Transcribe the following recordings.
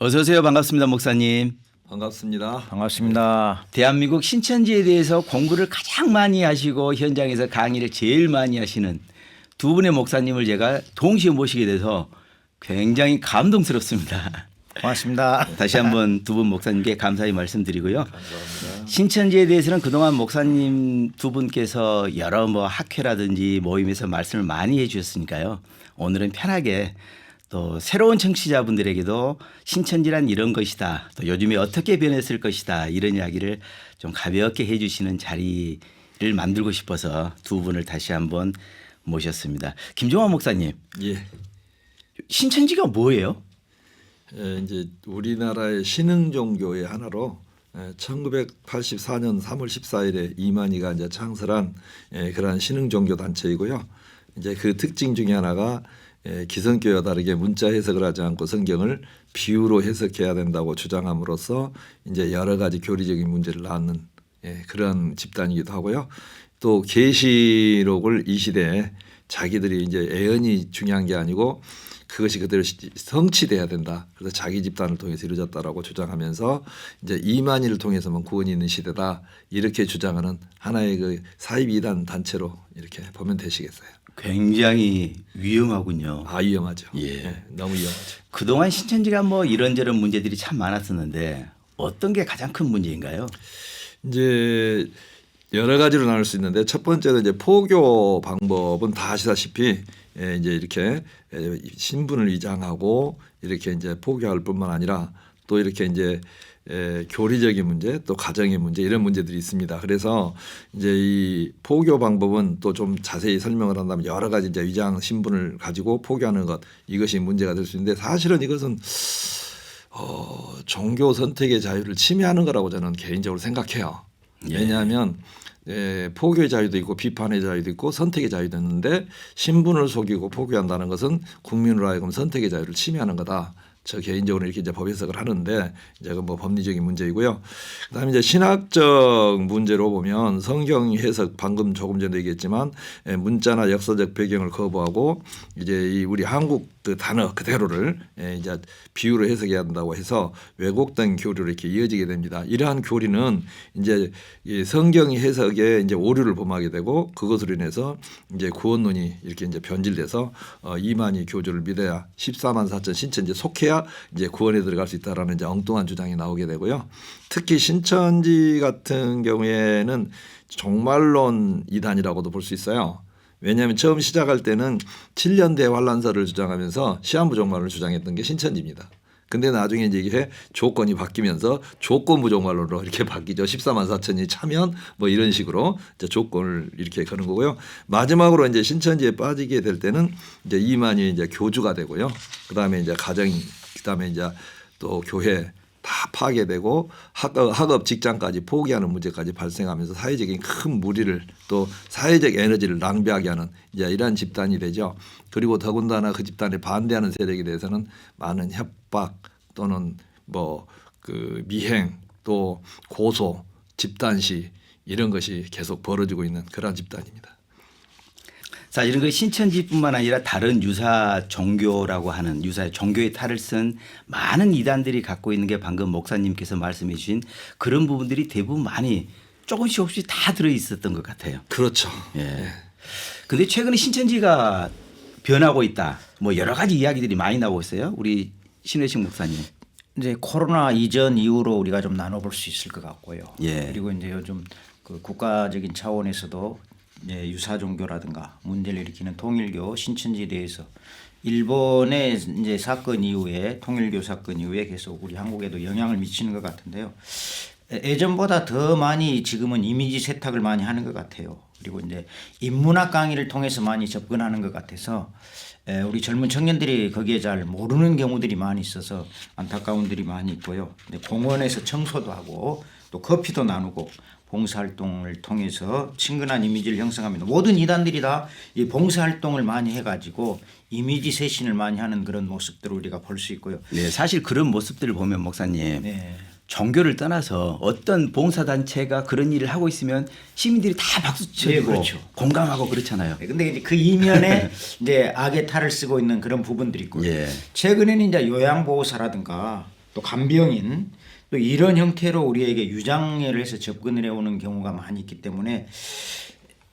어서 오세요. 반갑습니다, 목사님. 반갑습니다. 반갑습니다. 대한민국 신천지에 대해서 공부를 가장 많이 하시고 현장에서 강의를 제일 많이 하시는 두 분의 목사님을 제가 동시에 모시게 돼서 굉장히 감동스럽습니다. 고맙습니다. 다시 한번 두 분 목사님께 감사의 말씀드리고요. 감사합니다. 신천지에 대해서는 그동안 목사님 두 분께서 여러 학회라든지 모임에서 말씀을 많이 해 주셨으니까요. 오늘은 편하게 또 새로운 청취자분들에게도 신천지란 이런 것이다. 또 요즘에 어떻게 변했을 것이다. 이런 이야기를 좀 가볍게 해 주시는 자리를 만들고 싶어서 두 분을 다시 한번 모셨습니다. 김종환 목사님. 예. 신천지가 뭐예요? 이제 우리나라의 신흥 종교의 하나로 1984년 3월 14일에 이만희가 이제 창설한 그러한 신흥 종교 단체이고요. 이제 그 특징 중에 하나가 기성교와 다르게 문자 해석을 하지 않고 성경을 비유로 해석해야 된다고 주장함으로써 이제 여러 가지 교리적인 문제를 낳는 그런 집단이기도 하고요. 또 계시록을 이 시대에 자기들이 이제 애언이 중요한 게 아니고 그것이 그대로 성취돼야 된다. 그래서 자기 집단을 통해서 이루어졌다라고 주장하면서 이제 이만희를 통해서만 구원이 있는 시대다. 이렇게 주장하는 하나의 그 사입 이단 단체로 이렇게 보면 되시겠어요. 굉장히 위험하군요. 아, 위험하죠. 예. 너무 위험하죠. 그동안 신천지가 이런저런 문제들이 참 많았었는데 어떤 게 가장 큰 문제인가요? 이제 여러 가지로 나눌 수 있는데 첫 번째는 이제 포교 방법은 다 아시다시피 이제 이렇게 신분을 위장하고 이렇게 이제 포교할 뿐만 아니라 또 이렇게 이제 교리적인 문제 또 가정의 문제 이런 문제들이 있습니다. 그래서 이제 이 포교 방법은 또 좀 자세히 설명을 한다면 여러 가지 이제 위장 신분을 가지고 포교하는 것 이것이 문제가 될 수 있는데 사실은 이것은 종교 선택의 자유를 침해하는 거라고 저는 개인적으로 생각해요. 왜냐하면 포교의 자유도 있고 비판의 자유도 있고 선택의 자유도 있는데 신분을 속이고 포교한다는 것은 국민으로 하여금 선택의 자유를 침해하는 거다. 저 개인적으로 이렇게 이제 법 해석을 하는데 이제 뭐 법리적인 문제이고요. 그다음에 이제 신학적 문제로 보면 성경 해석 방금 조금 전에 얘기했지만 문자나 역사적 배경을 거부하고 이제 이 우리 한국 그 단어 그대로를 이제 비유로 해석해야 한다고 해서 왜곡된 교리로 이렇게 이어지게 됩니다. 이러한 교리는 이제 이 성경 해석에 이제 오류를 범하게 되고 그것으로 인해서 이제 구원론이 이렇게 이제 변질돼서 이만희 교주를 믿어야 14만 4천 신천지에 속해야 이제 구원에 들어갈 수 있다라는 이제 엉뚱한 주장이 나오게 되고요. 특히 신천지 같은 경우에는 종말론 이단이라고도 볼 수 있어요. 왜냐하면 처음 시작할 때는 7년 대환란설을 주장하면서 시한부 종말을 주장했던 게 신천지입니다. 근데 나중에 이제 이게 조건이 바뀌면서 조건부 종말론으로 이렇게 바뀌죠. 14만 4천이 차면 뭐 이런 식으로 이제 조건을 이렇게 거는 거고요. 마지막으로 이제 신천지에 빠지게 될 때는 이제 이만희 이제 교주가 되고요. 그다음에 이제 가정이 그다음에 이제 또 교회 다 파괴되고 학업 직장까지 포기하는 문제까지 발생하면서 사회적인 큰 무리를 또 사회적 에너지를 낭비하게 하는 이제 이러한 집단이 되죠. 그리고 더군다나 그 집단에 반대하는 세력에 대해서는 많은 협박 또는 뭐 그 미행 또 고소 집단시 이런 것이 계속 벌어지고 있는 그러한 집단입니다. 사실은 그 신천지뿐만 아니라 다른 유사 종교라고 하는 유사 종교의 탈을 쓴 많은 이단들이 갖고 있는 게 방금 목사님께서 말씀해 주신 그런 부분들이 대부분 많이 조금씩 다 들어 있었던 것 같아요. 그렇죠. 예. 근데 최근에 신천지가 변하고 있다. 뭐 여러 가지 이야기들이 많이 나오고 있어요. 우리 신혜식 목사님. 이제 코로나 이전 이후로 우리가 좀 나눠볼 수 있을 것 같고요. 예. 그리고 이제 요즘 그 국가적인 차원에서도 이제 유사 종교라든가 문제를 일으키는 통일교 신천지에 대해서 일본의 이제 사건 이후에 통일교 사건 이후에 계속 우리 한국에도 영향을 미치는 것 같은데요. 예전보다 더 많이 지금은 이미지 세탁을 많이 하는 것 같아요. 그리고 이제 인문학 강의를 통해서 많이 접근하는 것 같아서 우리 젊은 청년들이 거기에 잘 모르는 경우들이 많이 있어서 안타까운 들이 많이 있고요. 공원에서 청소도 하고 또 커피도 나누고 봉사활동을 통해서 친근한 이미지를 형성합니다. 모든 이단들이 다 이 봉사활동을 많이 해가지고 이미지 쇄신을 많이 하는 그런 모습들을 우리가 볼 수 있고요. 네, 사실 그런 모습들을 보면 목사님 네. 종교를 떠나서 어떤 봉사단체가 그런 일을 하고 있으면 시민들이 다 박수 쳐주고 네, 그렇죠. 공감하고 그렇잖아요. 근데 이제 그 이면에 이제 악의 탈을 쓰고 있는 그런 부분들이 있고 예. 최근에는 이제 요양보호사라든가 또 간병인 또 이런 형태로 우리에게 유장애를 해서 접근을 해오는 경우가 많이 있기 때문에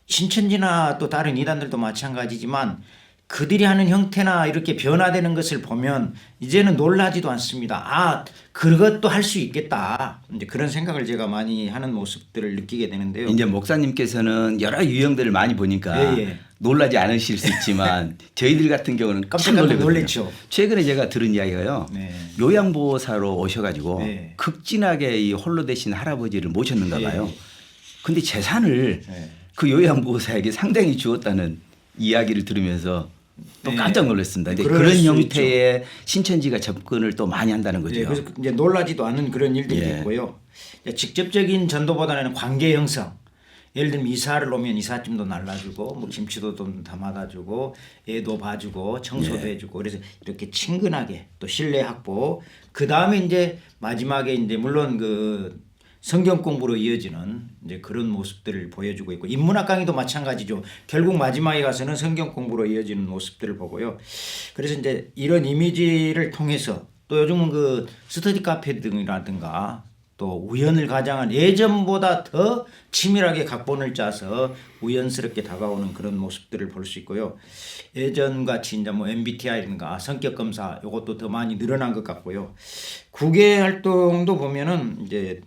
신천지나 또 다른 이단들도 마찬가지지만 그들이 하는 형태나 이렇게 변화되는 것을 보면 이제는 놀라지도 않습니다. 아, 그것도 할 수 있겠다. 이제 그런 생각을 제가 많이 하는 모습들을 느끼게 되는데요. 이제 목사님께서는 여러 유형들을 많이 보니까 예, 예. 놀라지 않으실 수 있지만 저희들 같은 경우는 깜짝 깜짝 놀랐거든요. 놀랬죠. 최근에 제가 들은 이야기가요. 네. 요양보호사로 오셔가지고 네. 극진하게 이 홀로 되신 할아버지를 모셨는가 봐요. 예. 근데 재산을 네. 그 요양보호사에게 상당히 주었다는 이야기를 들으면서 또 네. 깜짝 놀랐습니다. 근데 그럴 그런 수 형태의 신천지가 접근을 또 많이 한다는 거죠. 예, 그래서 이제 놀라지도 않은 그런 일들이 예. 있고요. 이제 직접적인 전도보다는 관계 형성. 예를 들면 이사를 오면 이삿짐도 날라주고 뭐 김치도 좀 담아다주고 애도 봐주고 청소도 예. 해주고 그래서 이렇게 친근하게 또 신뢰 확보. 그 다음에 이제 마지막에 이제 물론 그 성경 공부로 이어지는 이제 그런 모습들을 보여주고 있고 인문학 강의도 마찬가지죠. 결국 마지막에 가서는 성경 공부로 이어지는 모습들을 보고요. 그래서 이제 이런 이미지를 통해서 또 요즘은 그 스터디 카페 등이라든가 또 우연을 가장한 예전보다 더 치밀하게 각본을 짜서 우연스럽게 다가오는 그런 모습들을 볼 수 있고요. 예전 같이 이제 뭐 MBTI인가 성격 검사 이것도 더 많이 늘어난 것 같고요. 국외 활동도 보면은 이제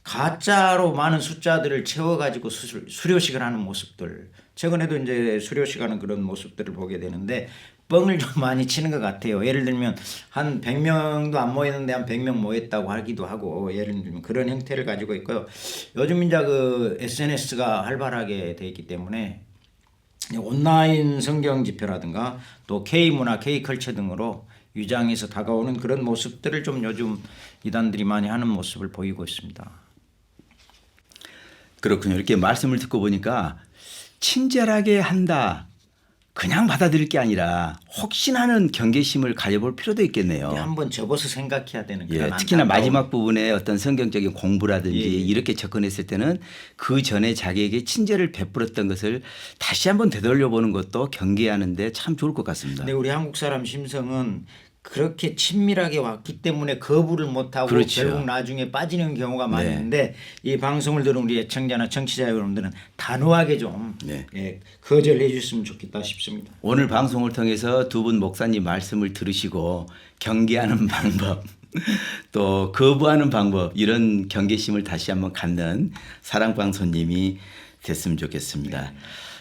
가짜로 많은 숫자들을 채워가지고 수료식을 하는 모습들. 최근에도 이제 수료식하는 그런 모습들을 보게 되는데 뻥을 좀 많이 치는 것 같아요. 예를 들면 한 100명도 안 모였는데 한 100명 모였다고 하기도 하고 예를 들면 그런 형태를 가지고 있고요. 요즘 이제 그 SNS가 활발하게 돼 있기 때문에 온라인 성경 집회라든가 또 K문화, K컬처 등으로 위장해서 다가오는 그런 모습들을 좀 요즘 이단들이 많이 하는 모습을 보이고 있습니다. 그렇군요. 이렇게 말씀을 듣고 보니까 친절하게 한다. 그냥 받아들일 게 아니라 혹시나는 경계심을 가져볼 필요도 있겠네요. 한번 접어서 생각해야 되는 그런 예, 특히나 안타까운- 마지막 부분에 어떤 성경적인 공부라든지 예, 예. 이렇게 접근했을 때는 그 전에 자기에게 친절을 베풀었던 것을 다시 한번 되돌려보는 것도 경계하는데 참 좋을 것 같습니다. 근데 우리 한국 사람 심성은 그렇게 친밀하게 왔기 때문에 거부를 못하고 그렇죠. 결국 나중에 빠지는 경우가 많이 네. 있는데 이 방송을 들은 우리 애청자나 청취자 여러분들은 단호하게 좀 네. 예, 거절해 주셨으면 좋겠다 싶습니다. 오늘 방송을 통해서 두 분 목사님 말씀을 들으시고 경계하는 방법 또 거부하는 방법 이런 경계심을 다시 한번 갖는 사랑방송님이 됐으면 좋겠습니다.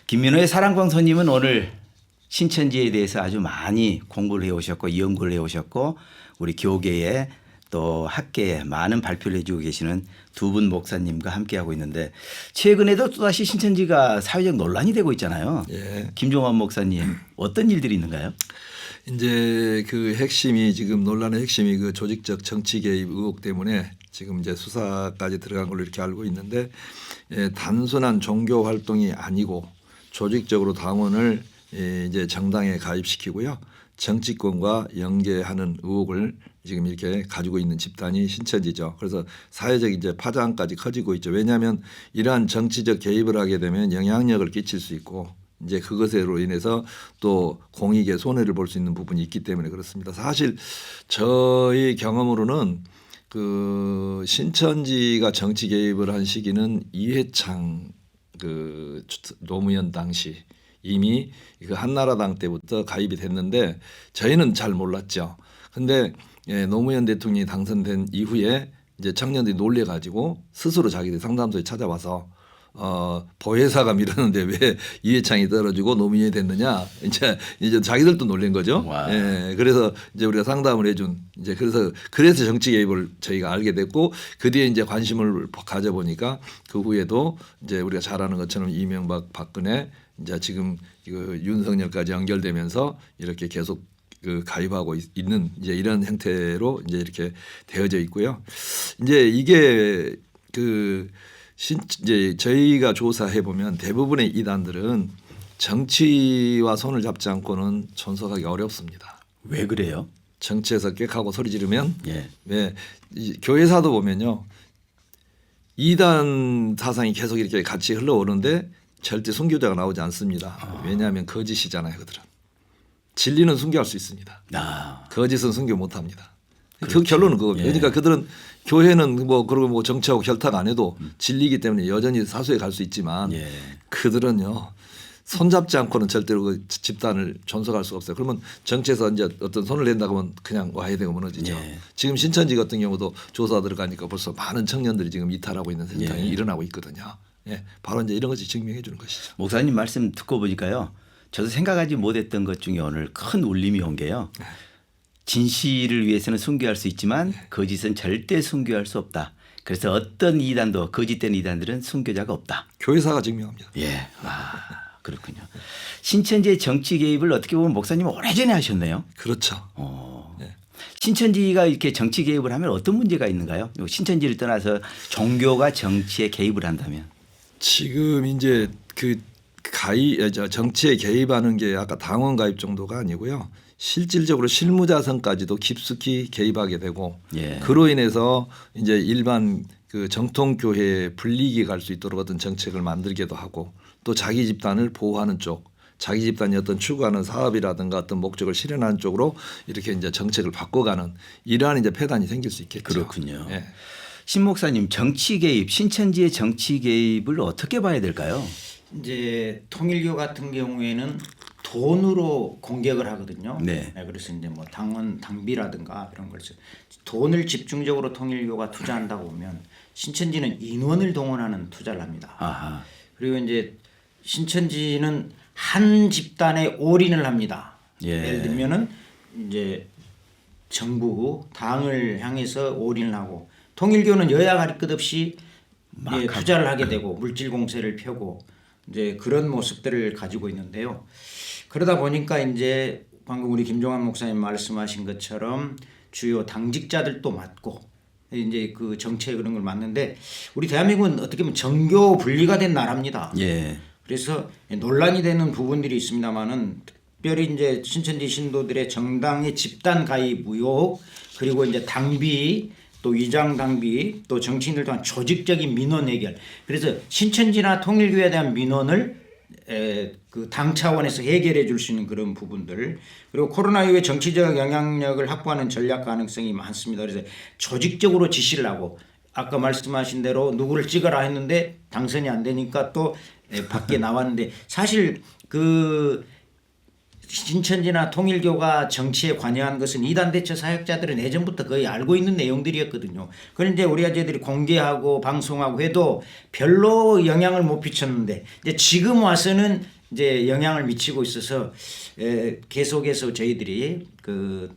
김민호의 사랑방송님은 오늘 신천지에 대해서 아주 많이 공부를 해오셨고 연구를 해오셨고 우리 교계에 또 학계에 많은 발표를 해주고 계시는 두 분 목사님과 함께하고 있는데 최근에도 또다시 신천지가 사회적 논란이 되고 있잖아요. 예. 김종환 목사님 어떤 일들이 있는가요? 이제 그 핵심이 지금 논란의 핵심이 그 조직적 정치 개입 의혹 때문에 지금 이제 수사까지 들어간 걸로 이렇게 알고 있는데 단순한 종교 활동이 아니고 조직적으로 당원을 이제 정당에 가입시키고요. 정치권과 연계하는 의혹을 지금 이렇게 가지고 있는 집단이 신천지죠. 그래서 사회적 이제 파장까지 커지고 있죠. 왜냐하면 이러한 정치적 개입을 하게 되면 영향력을 끼칠 수 있고 이제 그것으로 인해서 또 공익에 손해를 볼 수 있는 부분이 있기 때문에 그렇습니다. 사실 저희 경험으로는 그 신천지가 정치 개입을 한 시기는 이회창 그 노무현 당시 이미 그 한나라당 때부터 가입이 됐는데 저희는 잘 몰랐죠. 근데 노무현 대통령이 당선된 이후에 이제 청년들이 놀래가지고 스스로 자기들 상담소에 찾아와서 보혜사가 밀었는데 왜 이회창이 떨어지고 노무현이 됐느냐 이제 자기들도 놀란 거죠. 와. 예, 그래서 이제 우리가 상담을 해준 이제 그래서 정치 개입을 저희가 알게 됐고 그 뒤에 이제 관심을 가져보니까 그 후에도 이제 우리가 잘 아는 것처럼 이명박, 박근혜 이제 지금 그 윤석열까지 연결되면서 이렇게 계속 그 가입하고 있는 이제 이런 형태로 이제 이렇게 되어져 있고요. 이제 이게 이제 저희가 조사해 보면 대부분의 이단들은 정치와 손을 잡지 않고는 존속하기 어렵습니다. 왜 그래요? 정치에서 꽥하고 소리 지르면 예. 왜 교회사도 보면요. 이단 사상이 계속 이렇게 같이 흘러오는데 절대 순교자가 나오지 않습니다. 왜냐하면 거짓이잖아요, 그들은. 진리는 순교할 수 있습니다. 아, 거짓은 순교 못합니다. 그 결론은 그겁니다. 예. 그러니까 그들은 교회는 뭐 그리고 뭐 정치하고 결탁 안 해도 진리이기 때문에 여전히 사수에 갈 수 있지만 예. 그들은요 손잡지 않고는 절대로 그 집단을 존속할 수가 없어요. 그러면 정치에서 이제 어떤 손을 낸다고 하면 그냥 와야 되고 무너지죠. 예. 지금 신천지 같은 경우도 조사 들어가니까 벌써 많은 청년들이 지금 이탈하고 있는 현상이 예. 일어나고 있거든요. 예. 바로 이제 이런 것이 증명해 주는 것이죠. 목사님 말씀 듣고 보니까요. 저도 생각하지 못했던 것 중에 오늘 큰 울림이 온 게요. 진실을 위해서는 순교할 수 있지만 거짓은 절대 순교할 수 없다. 그래서 어떤 이단도 거짓된 이단들은 순교자가 없다. 교회사가 증명합니다. 예. 아, 그렇군요. 신천지의 정치 개입을 어떻게 보면 목사님은 오래전에 하셨네요. 그렇죠. 예. 신천지가 이렇게 정치 개입을 하면 어떤 문제가 있는가요? 신천지를 떠나서 종교가 정치에 개입을 한다면. 지금 이제 그 정치에 개입하는 게 아까 당원 가입 정도가 아니고요. 실질적으로 실무자선까지도 깊숙이 개입하게 되고 예. 그로 인해서 이제 일반 그 정통 교회에 불리익이 갈 수 있도록 어떤 정책을 만들기도 하고 또 자기 집단을 보호하는 쪽, 자기 집단이 어떤 추구하는 사업이라든가 어떤 목적을 실현하는 쪽으로 이렇게 이제 정책을 바꿔가는 이러한 이제 폐단이 생길 수 있겠죠. 그렇군요. 예. 신 목사님 정치 개입, 신천지의 정치 개입을 어떻게 봐야 될까요? 이제 통일교 같은 경우에는 돈으로 공격을 하거든요. 네. 그래서 이제 뭐 당원 당비라든가 이런 걸 돈을 집중적으로 통일교가 투자한다고 보면 신천지는 인원을 동원하는 투자를 합니다. 아하. 그리고 이제 신천지는 한 집단에 올인을 합니다. 예. 예를 들면은 이제 정부 당을 향해서 올인을 하고 통일교는 여야 가릴 것 없이 예, 투자를 하게 되고 물질 공세를 펴고 이제 그런 모습들을 가지고 있는데요. 그러다 보니까 이제 방금 우리 김종환 목사님 말씀하신 것처럼 주요 당직자들도 맡고 이제 그 정책 그런 걸 맡는데 우리 대한민국은 어떻게 보면 정교 분리가 된 나라입니다. 예. 그래서 논란이 되는 부분들이 있습니다만은 특별히 이제 신천지 신도들의 정당의 집단 가입 의혹 그리고 이제 당비 또 위장 당비 또 정치인들 또한 조직적인 민원 해결 그래서 신천지나 통일교에 대한 민원을 그 당 차원에서 해결해 줄 수 있는 그런 부분들 그리고 코로나 이후에 정치적 영향력을 확보하는 전략 가능성이 많습니다. 그래서 조직적으로 지시를 하고 아까 말씀하신 대로 누구를 찍어라 했는데 당선이 안 되니까 또 밖에 나왔는데 사실 그 신천지나 통일교가 정치에 관여한 것은 이단 대처 사역자들은 예전부터 거의 알고 있는 내용들이었거든요. 그런데 우리 아재들이 공개하고 방송하고 해도 별로 영향을 못 미쳤는데 이제 지금 와서는 이제 영향을 미치고 있어서 계속해서 저희들이 그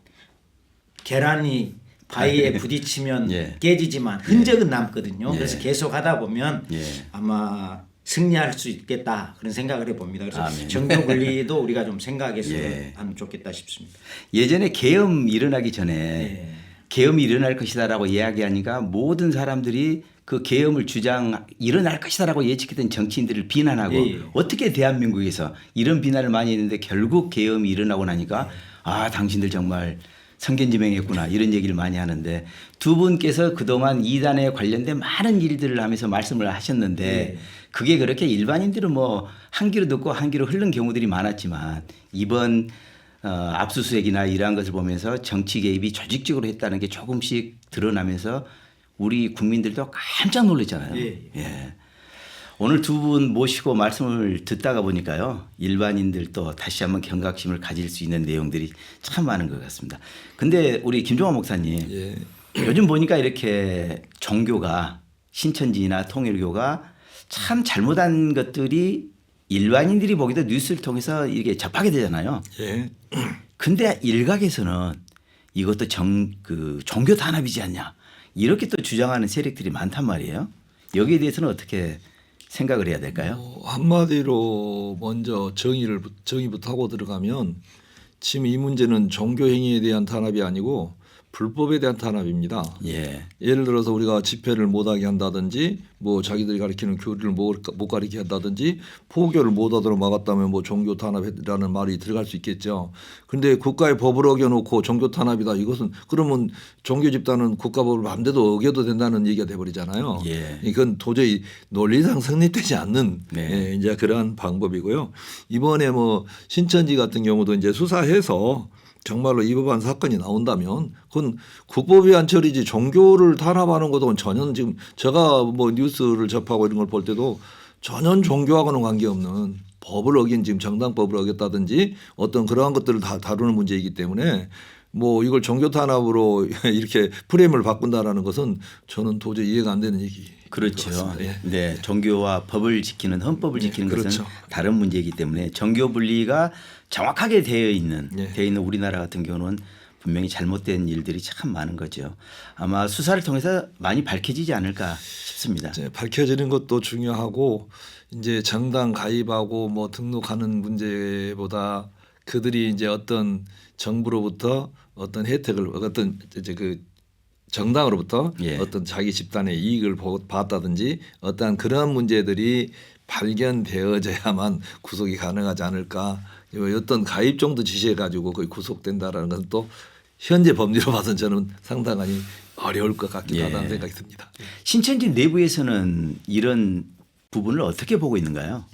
계란이 바위에 부딪히면 예. 깨지지만 흔적은 남거든요. 예. 그래서 계속 하다 보면 예. 아마 승리할 수 있겠다 그런 생각을 해봅니다. 그래서 아멘. 정교 분리도 우리가 좀 생각해서 예. 하면 좋겠다 싶습니다. 예전에 계엄 일어나기 전에 예. 계엄이 일어날 것이다라고 이야기하니까 모든 사람들이 그 계엄을 일어날 것이다라고 예측했던 정치인들을 비난하고 예, 예. 어떻게 대한민국에서 이런 비난을 많이 했는데 결국 계엄이 일어나고 나니까 아 당신들 정말 성견지명했구나 이런 얘기를 많이 하는데 두 분께서 그동안 이단에 관련된 많은 일들을 하면서 말씀을 하셨는데 예. 그게 그렇게 일반인들은 뭐 한 귀로 듣고 한 귀로 흐른 경우들이 많았지만 이번 압수수색이나 이러한 것을 보면서 정치 개입이 조직적으로 했다는 게 조금씩 드러나면서 우리 국민들도 깜짝 놀랐잖아요. 예. 예. 오늘 두 분 모시고 말씀을 듣다가 보니까요. 일반인들도 다시 한번 경각심을 가질 수 있는 내용들이 참 많은 것 같습니다. 근데 우리 김종환 목사님 예. 요즘 보니까 이렇게 종교가 신천지나 통일교가 참 잘못한 것들이 일반인들이 보기도 뉴스를 통해서 이게 접하게 되잖아요. 예. 근데 일각에서는 이것도 종교 탄압이지 않냐 이렇게 또 주장하는 세력들이 많단 말이에요. 여기에 대해서는 어떻게 생각을 해야 될까요? 한마디로 먼저 정의부터 하고 들어가면 지금 이 문제는 종교 행위에 대한 탄압이 아니고 불법에 대한 탄압입니다. 예. 예를 들어서 우리가 집회를 못하게 한다든지 뭐 자기들이 가리키는 교리를 못 가리게 한다든지 포교를 못하도록 막았다면 뭐 종교 탄압이라는 말이 들어갈 수 있겠죠. 그런데 국가의 법을 어겨놓고 종교 탄압이다 이것은 그러면 종교 집단은 국가법을 마음대로 어겨도 된다는 얘기가 돼버리잖아요. 예. 이건 도저히 논리상 성립되지 않는 네. 이제 그러한 방법이고요. 이번에 뭐 신천지 같은 경우도 이제 수사해서 정말로 이 법안 사건이 나온다면 그건 국법 위반 처리지 종교를 탄압하는 것도 전혀 지금 제가 뭐 뉴스를 접하고 이런 걸 볼 때도 전혀 종교하고는 관계없는 법을 어긴 지금 정당법을 어겼다든지 어떤 그러한 것들을 다 다루는 문제이기 때문에 뭐 이걸 종교 탄압으로 이렇게 프레임을 바꾼다라는 것은 저는 도저히 이해가 안 되는 얘기. 그렇죠. 예. 네, 종교와 법을 지키는 헌법을 예, 지키는 그렇죠. 것은 다른 문제이기 때문에 종교 분리가 정확하게 되어 있는 우리나라 같은 경우는 분명히 잘못된 일들이 참 많은 거죠. 아마 수사를 통해서 많이 밝혀지지 않을까 싶습니다. 이제 밝혀지는 것도 중요하고 이제 정당 가입하고 뭐 등록하는 문제보다 그들이 이제 어떤 정부로부터 어떤 혜택을 어떤 이제 그 정당으로부터 예. 어떤 자기 집단의 이익을 받았다든지 어떠한 그런 문제들이 발견되어져야만 구속이 가능하지 않을까. 어떤 가입 정도 지시해 가지고 거의 구속된다라는 것은 또 현재 법리로 봐서는 저는 상당히 어려울 것 같기도 하다는 생각이 듭니다. 신천지 내부에서는 이런 부분을 어떻게 보고 있는가요?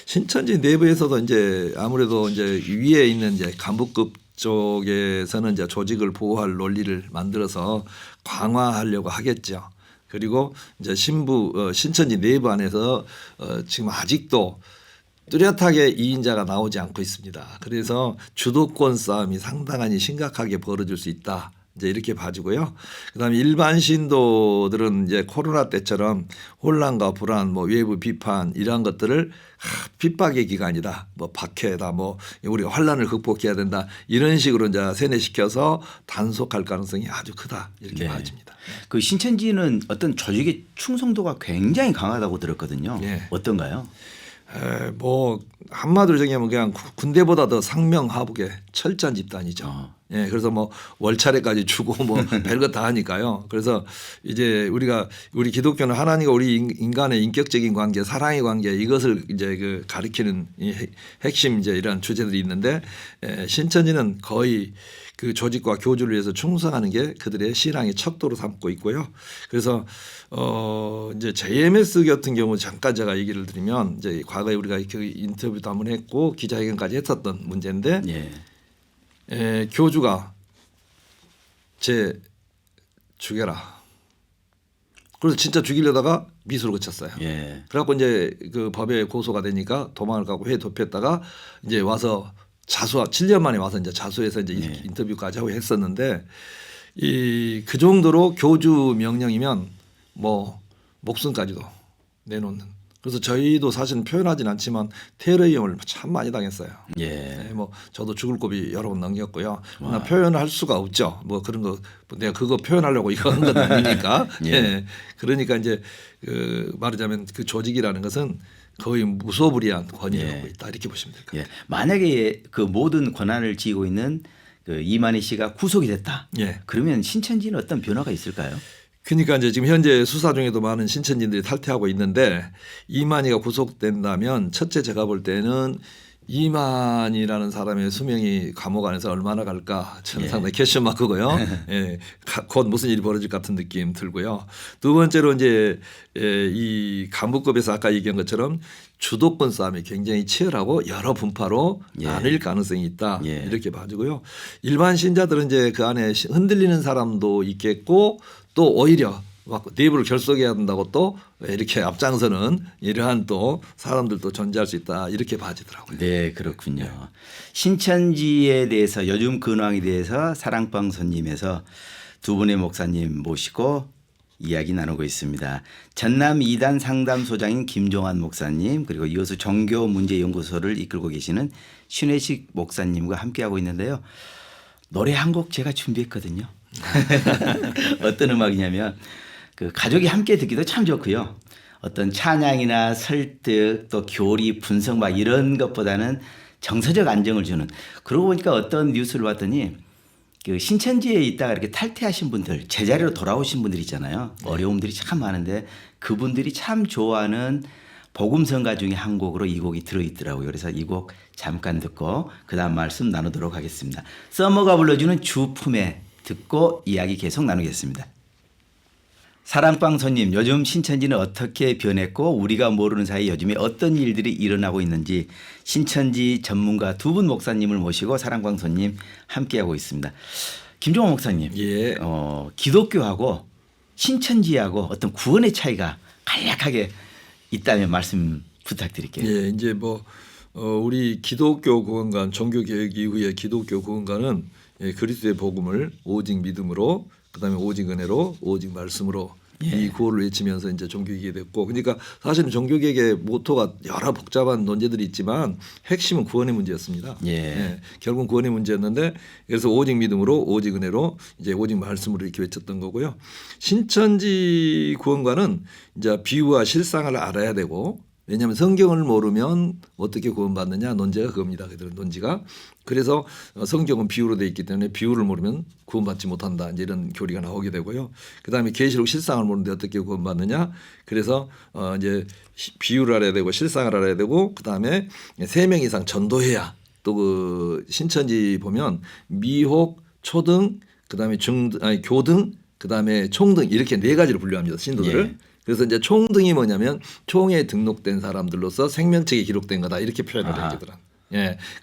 신천지 내부에서도 이제 아무래도 이제 위에 있는 이제 간부급 쪽에서는 이제 조직을 보호할 논리를 만들어서 강화하려고 하겠죠. 그리고 이제 신천지 내부 안에서 지금 아직도 뚜렷하게 2인자가 나오지 않고 있습니다. 그래서 주도권 싸움이 상당히 심각하게 벌어질 수 있다. 이제 이렇게 봐주고요. 그다음에 일반 신도들은 이제 코로나 때처럼 혼란과 불안, 뭐 외부 비판 이러한 것들을 핍박의 기간이다, 뭐 박해다, 뭐 우리가 환란을 극복해야 된다 이런 식으로 이제 세뇌시켜서 단속할 가능성이 아주 크다 이렇게 봐집니다. 그 신천지는 어떤 조직의 충성도가 굉장히 강하다고 들었거든요. 예. 어떤가요? 뭐 한마디로 정리하면 그냥 군대보다 더 상명하복의 철저한 집단이죠. 예, 그래서 뭐 월차례까지 주고 뭐 별거 다 하니까요. 그래서 이제 우리 기독교는 하나님과 우리 인간의 인격적인 관계, 사랑의 관계 이것을 이제 그 가리키는 이 핵심 이제 이런 주제들이 있는데 신천지는 거의 그 조직과 교주를 위해서 충성하는 게 그들의 신앙의 척도로 삼고 있고요. 그래서 이제 JMS 같은 경우 잠깐 제가 얘기를 드리면 이제 과거에 우리가 그 인터뷰도 한번 했고 기자회견까지 했었던 문제인데 교주가 제 죽여라. 그래서 진짜 죽이려다가 미수를 거쳤어요. 예. 그래갖고 이제 그 법에 고소가 되니까 도망을 가고 회에 도피했다가 이제 와서 7년 만에 와서 이제 자수해서 이제 인터뷰까지 하고 했었는데 그 정도로 교주 명령이면 뭐 목숨까지도 내놓는. 그래서 저희도 사실은 표현하진 않지만 테러 위험을 참 많이 당했어요. 예. 네, 뭐 저도 죽을 고비 여러 번 넘겼고요. 그러나 표현할 수가 없죠. 뭐 그런 거 내가 그거 표현하려고 이거 한 건 아니니까. 예. 그러니까 이제 말하자면 그 조직이라는 것은 거의 무소불위한 권위를 갖고 있다 이렇게 보시면 될 것 같아요. 만약에 그 모든 권한을 쥐고 있는 그 이만희 씨가 구속이 됐다. 그러면 신천지는 어떤 변화가 있을까요? 그러니까 이제 지금 현재 수사 중에도 많은 신천지들이 탈퇴하고 있는데 이만희가 구속된다면 첫째 제가 볼 때는 이만희라는 사람의 수명이 감옥 안에서 얼마나 갈까 저는 상당히 퀘스천 마크고요. 예, 곧 무슨 일이 벌어질 것 같은 느낌 들고요. 두 번째로 이제 이 간부급에서 아까 얘기한 것처럼 주도권 싸움이 굉장히 치열하고 여러 분파로 나뉠 가능성이 있다 이렇게 봐주고요. 일반 신자들은 이제 그 안에 흔들리는 사람도 있겠고 또 오히려 막 내부를 결속해야 된다고 또 이렇게 앞장서는 이러한 또 사람들도 존재할 수 있다 이렇게 봐지더라고요. 네, 그렇군요. 신천지에 대해서 요즘 근황에 대해서 사랑방송님에서 두 분의 목사님 모시고 이야기 나누고 있습니다. 전남 2단 상담소장인 김종환 목사님 그리고 이어서 종교문제연구소를 이끌고 계시는 신혜식 목사님과 함께하고 있는데요. 노래 한 곡 제가 준비했거든요. 어떤 음악이냐면 그 가족이 함께 듣기도 참 좋고요. 어떤 찬양이나 설득 또 교리 분석 막 이런 것보다는 정서적 안정을 주는. 그러고 보니까 어떤 뉴스를 봤더니 그 신천지에 있다가 이렇게 탈퇴하신 분들 제자리로 돌아오신 분들 있잖아요. 어려움들이 참 많은데 그분들이 참 좋아하는 복음성가 중에 한 곡으로 이 곡이 들어있더라고요. 그래서 이 곡 잠깐 듣고 그다음 말씀 나누도록 하겠습니다. 서머가 불러주는 주품에 듣고 이야기 계속 나누겠습니다. 사랑방 손님, 요즘 신천지는 어떻게 변했고 우리가 모르는 사이 요즘에 어떤 일들이 일어나고 있는지 신천지 전문가 두 분 목사님을 모시고 사랑방 손님 함께하고 있습니다. 김종호 목사님, 예. 기독교하고 신천지하고 어떤 구원의 차이가 간략하게 있다면 말씀 부탁드릴게요. 예, 이제 우리 기독교 구원관 종교 개혁 이후에 기독교 구원관은 그리스도의 복음을 오직 믿음으로 그다음에 오직 은혜로 오직 말씀으로 이 구호를 외치면서 이제 종교개혁이 됐고 그러니까 사실은 종교개혁의 모토가 여러 복잡한 논제들이 있지만 핵심은 구원의 문제였습니다. 결국 구원의 문제였는데 그래서 오직 믿음으로 오직 은혜로 이제 오직 말씀으로 이렇게 외쳤던 거고요. 신천지 구원관은 이제 비유와 실상을 알아야 되고 왜냐하면 성경을 모르면 어떻게 구원받느냐 논제가 그겁니다. 그들은 논지가. 그래서 성경은 비유로 되어 있기 때문에 비유를 모르면 구원받지 못한다. 이제 이런 교리가 나오게 되고요. 그다음에 계시록 실상을 모르는데 어떻게 구원받느냐. 그래서 이제 비유를 알아야 되고 실상을 알아야 되고 그다음에 3명 이상 전도해야 또 그 신천지 보면 미혹, 초등, 그다음에 교등, 그다음에 총등 이렇게 4가지로 분류합니다. 신도들을. 그래서 이제 총등이 뭐냐면 총에 등록된 사람들로서 생명책에 기록된 거다 이렇게 표현을 하거든요.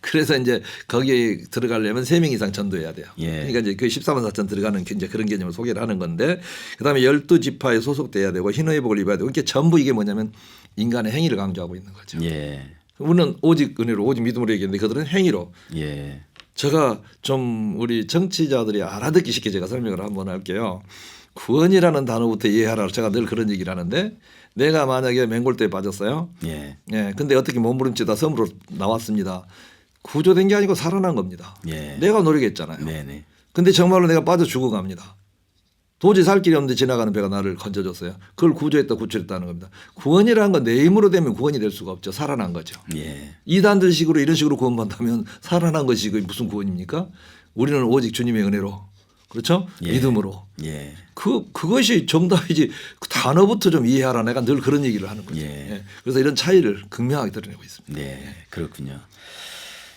그래서 이제 거기에 들어가려면 3명 이상 전도해야 돼요. 그러니까 이제 그 14만 4천 들어가는 이제 그런 개념을 소개를 하는 건데 그다음에 12지파에 소속돼야 되고 흰의 복을 입어야 되고 이게 전부 이게 뭐냐면 인간의 행위를 강조하고 있는 거죠. 우리는 오직 은혜로 오직 믿음으로 얘기했는데 그들은 행위로. 제가 좀 우리 정치자들이 알아듣기 쉽게 제가 설명을 한번 할게요. 구원이라는 단어부터 이해하라. 제가 늘 그런 얘기를 하는데 내가 만약에 맹골대에 빠졌어요. 근데 어떻게 몸부림치다 섬으로 나왔습니다. 구조된 게 아니고 살아난 겁니다. 내가 노력했잖아요. 근데 정말로 내가 빠져 죽어갑니다. 도저히 살 길이 없는데 지나가는 배가 나를 건져줬어요. 그걸 구조했다 구출했다는 겁니다. 구원이라는 건 내 힘으로 되면 구원이 될 수가 없죠. 살아난 거죠. 이단들식으로 이런 식으로 구원받다면 살아난 것이 무슨 구원입니까? 우리는 오직 주님의 은혜로 그렇죠? 믿음으로. 그것이 정답이지. 그 단어부터 좀 이해하라. 내가 늘 그런 얘기를 하는 거죠. 그래서 이런 차이를 극명하게 드러내고 있습니다. 그렇군요.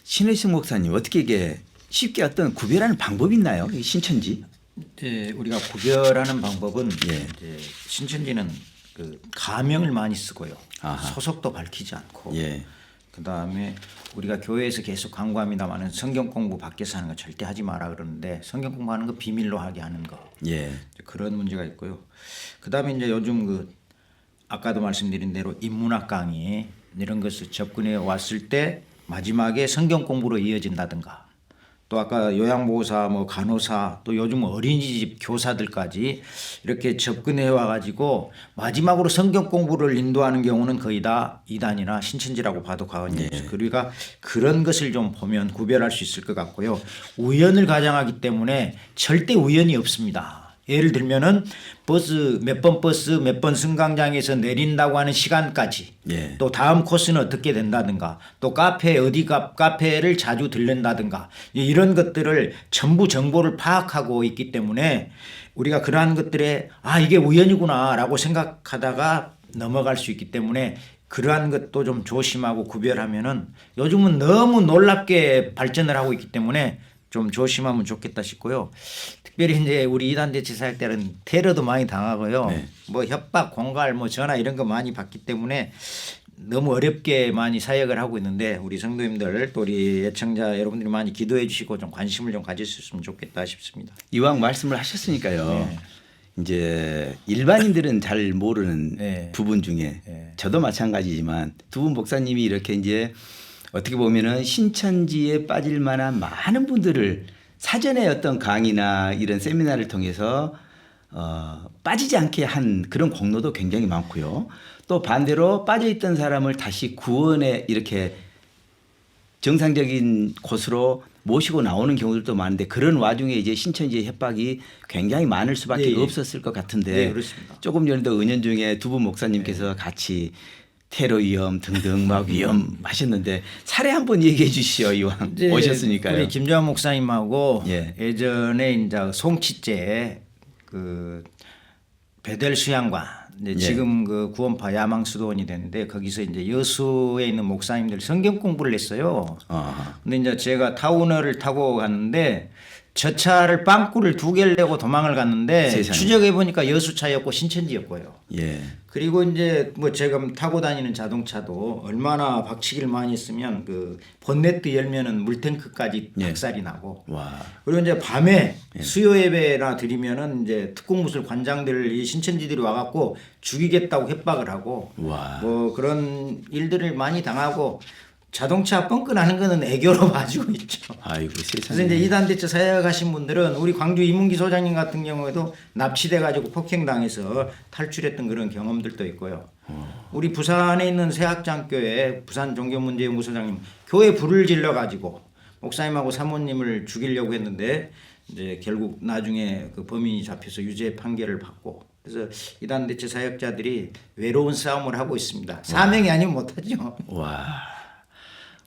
신혜식 목사님 어떻게 이게 쉽게 어떤 구별하는 방법이 있나요? 이 신천지? 우리가 구별하는 방법은 이제 신천지는 그 가명을 많이 쓰고요. 소속도 밝히지 않고 그다음에 우리가 교회에서 계속 광고합니다마는 성경 공부 밖에서 하는 거 절대 하지 마라 그러는데 성경 공부하는 거 비밀로 하게 하는 거 그런 문제가 있고요. 그다음에 이제 요즘 그 아까도 말씀드린 대로 인문학 강의 이런 것을 접근해 왔을 때 마지막에 성경 공부로 이어진다든가 또 아까 요양보호사 뭐 간호사 또 요즘 어린이집 교사들까지 이렇게 접근해 와가지고 마지막으로 성경 공부를 인도하는 경우는 거의 다 이단이나 신천지라고 봐도 과언이 없어요. 그러니까 그런 것을 좀 보면 구별할 수 있을 것 같고요. 우연을 가장하기 때문에 절대 우연이 없습니다. 예를 들면은 버스 몇 번 승강장에서 내린다고 하는 시간까지 또 다음 코스는 어떻게 된다든가 또 카페 어디 카페를 자주 들른다든가 이런 것들을 전부 정보를 파악하고 있기 때문에 우리가 그러한 것들에 이게 우연이구나라고 생각하다가 넘어갈 수 있기 때문에 그러한 것도 좀 조심하고 구별하면은 요즘은 너무 놀랍게 발전을 하고 있기 때문에 좀 조심하면 좋겠다 싶고요. 특별히 이제 우리 이단 대치사 할 때는 테러도 많이 당하고요. 뭐 협박, 공갈, 뭐 전화 이런 거 많이 받기 때문에 너무 어렵게 많이 사역을 하고 있는데 우리 성도님들 또 우리 애청자 여러분들이 많이 기도해 주시고 좀 관심을 좀 가지셨으면 좋겠다 싶습니다. 이왕 말씀을 하셨으니까요. 이제 일반인들은 잘 모르는 부분 중에 저도 마찬가지지만 두 분 목사님이 이렇게 이제 어떻게 보면은 신천지에 빠질 만한 많은 분들을 사전에 어떤 강의나 이런 세미나를 통해서 빠지지 않게 한 그런 공로도 굉장히 많고요. 또 반대로 빠져있던 사람을 다시 구원에 이렇게 정상적인 곳으로 모시고 나오는 경우들도 많은데 그런 와중에 이제 신천지의 협박이 굉장히 많을 수밖에 없었을 것 같은데 조금 전에도 은연중에 두 분 목사님께서 같이 테러 위험 등등 막 위험하셨는데 사례 한번 얘기해 주시죠. 이왕 오셨으니까요. 우리 김정환 목사님하고 예전에 이제 송치째 그 베델 수양관 지금 그 구원파 야망수도원이 됐는데 거기서 이제 여수에 있는 목사님들 성경 공부를 했어요. 근데 이제 제가 타운을 타고 갔는데 저 차를 빵꾸를 2개를 내고 도망을 갔는데 세상에. 추적해 보니까 여수차였고 신천지였고요. 예. 그리고 이제 뭐 제가 타고 다니는 자동차도 얼마나 박치기를 많이 했으면 그 본네트 열면은 물탱크까지 예. 박살이 나고. 와. 그리고 이제 밤에 수요 예배나 드리면은 이제 특공무술 관장들 이 신천지들이 와갖고 죽이겠다고 협박을 하고 와. 뭐 그런 일들을 많이 당하고 자동차 뻥끗 나는 거는 애교로 봐주고 있죠. 아이고 그래서 세상에. 이제 이단 대처 사역하신 분들은 우리 광주 이문기 소장님 같은 경우에도 납치돼 가지고 폭행당해서 탈출했던 그런 경험들도 있고요. 우리 부산에 있는 새학장교회 부산 종교문제연구소장님 교회 불을 질러 가지고 목사님하고 사모님을 죽이려고 했는데 이제 결국 나중에 그 범인이 잡혀서 유죄 판결을 받고 그래서 이단 대처 사역자들이 외로운 싸움을 하고 있습니다. 사명이 아니면 못하죠. 와.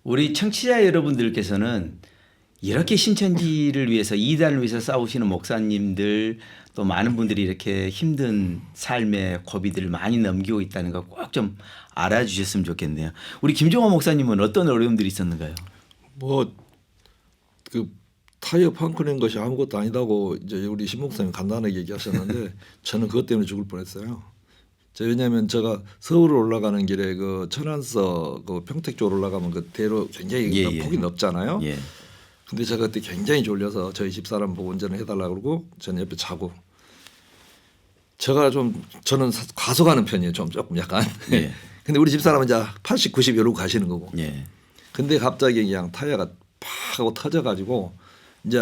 우리 청취자 여러분들께서는 이렇게 신천지를 위해서 이단을 위해서 싸우시는 목사님들 또 많은 분들이 이렇게 힘든 삶의 고비들을 많이 넘기고 있다는 거 꼭 좀 알아주셨으면 좋겠네요. 우리 김종호 목사님은 어떤 어려움들이 있었는가요? 뭐 그 타이어 펑크낸 것이 아무것도 아니다고 이제 우리 신 목사님 간단하게 얘기하셨는데 저는 그것 때문에 죽을 뻔했어요. 왜냐하면 제가 서울을 올라가는 길에 그 천안서 그 평택 쪽으로 올라가면 그 대로 굉장히 예, 예. 폭이 넓잖아요. 예. 근데 제가 그때 굉장히 졸려서 저희 집사람 보고 운전을 해달라고 그러고 저는 옆에 자고 저는 과속하는 편이에요. 좀 조금 약간. 예. 근데 우리 집사람은 이제 80, 90 이러고 가시는 거고. 예. 근데 갑자기 그냥 타이어가 팍 하고 터져가지고 이제